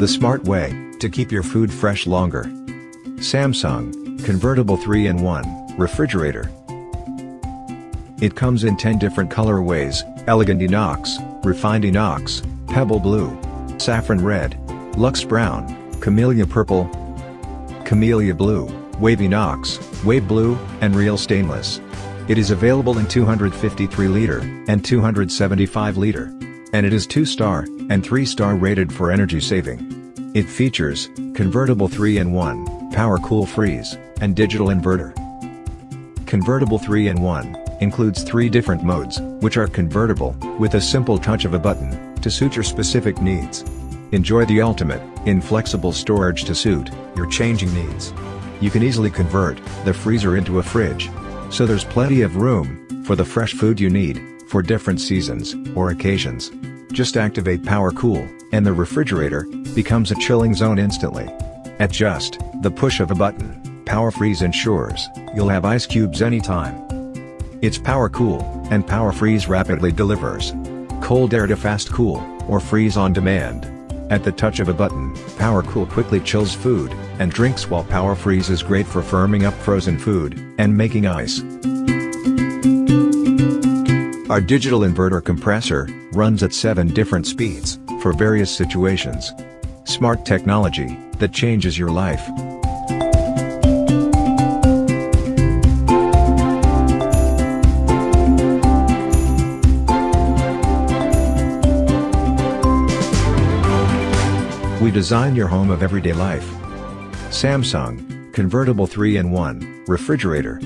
the smart way to keep your food fresh longer. Samsung Convertible 3-in-1 Refrigerator. It comes in 10 different colorways: Elegant Inox, Refined Inox, Pebble Blue, Saffron Red, Luxe Brown, Camellia Purple, Camellia Blue, Wave Inox, Wave Blue, and Real Stainless. It is available in 253-liter and 275-liter. And it is 2-star and 3-star rated for energy saving. It features convertible 3-in-1, power cool freeze, and digital inverter. Convertible 3-in-1 includes 3 different modes, which are convertible, with a simple touch of a button, to suit your specific needs. Enjoy the ultimate, inflexible storage to suit your changing needs. You can easily convert the freezer into a fridge, so there's plenty of room for the fresh food you need for different seasons or occasions. Just activate Power Cool, and the refrigerator becomes a chilling zone instantly. At just the push of a button, Power Freeze ensures you'll have ice cubes anytime. It's Power Cool, and Power Freeze rapidly delivers cold air to fast cool, or freeze on demand. At the touch of a button, Power Cool quickly chills food and drinks, while Power Freeze is great for firming up frozen food and making ice. Our digital inverter compressor runs at 7 different speeds for various situations. Smart technology that changes your life. We design your home of everyday life. Samsung Convertible 3-in-1 Refrigerator.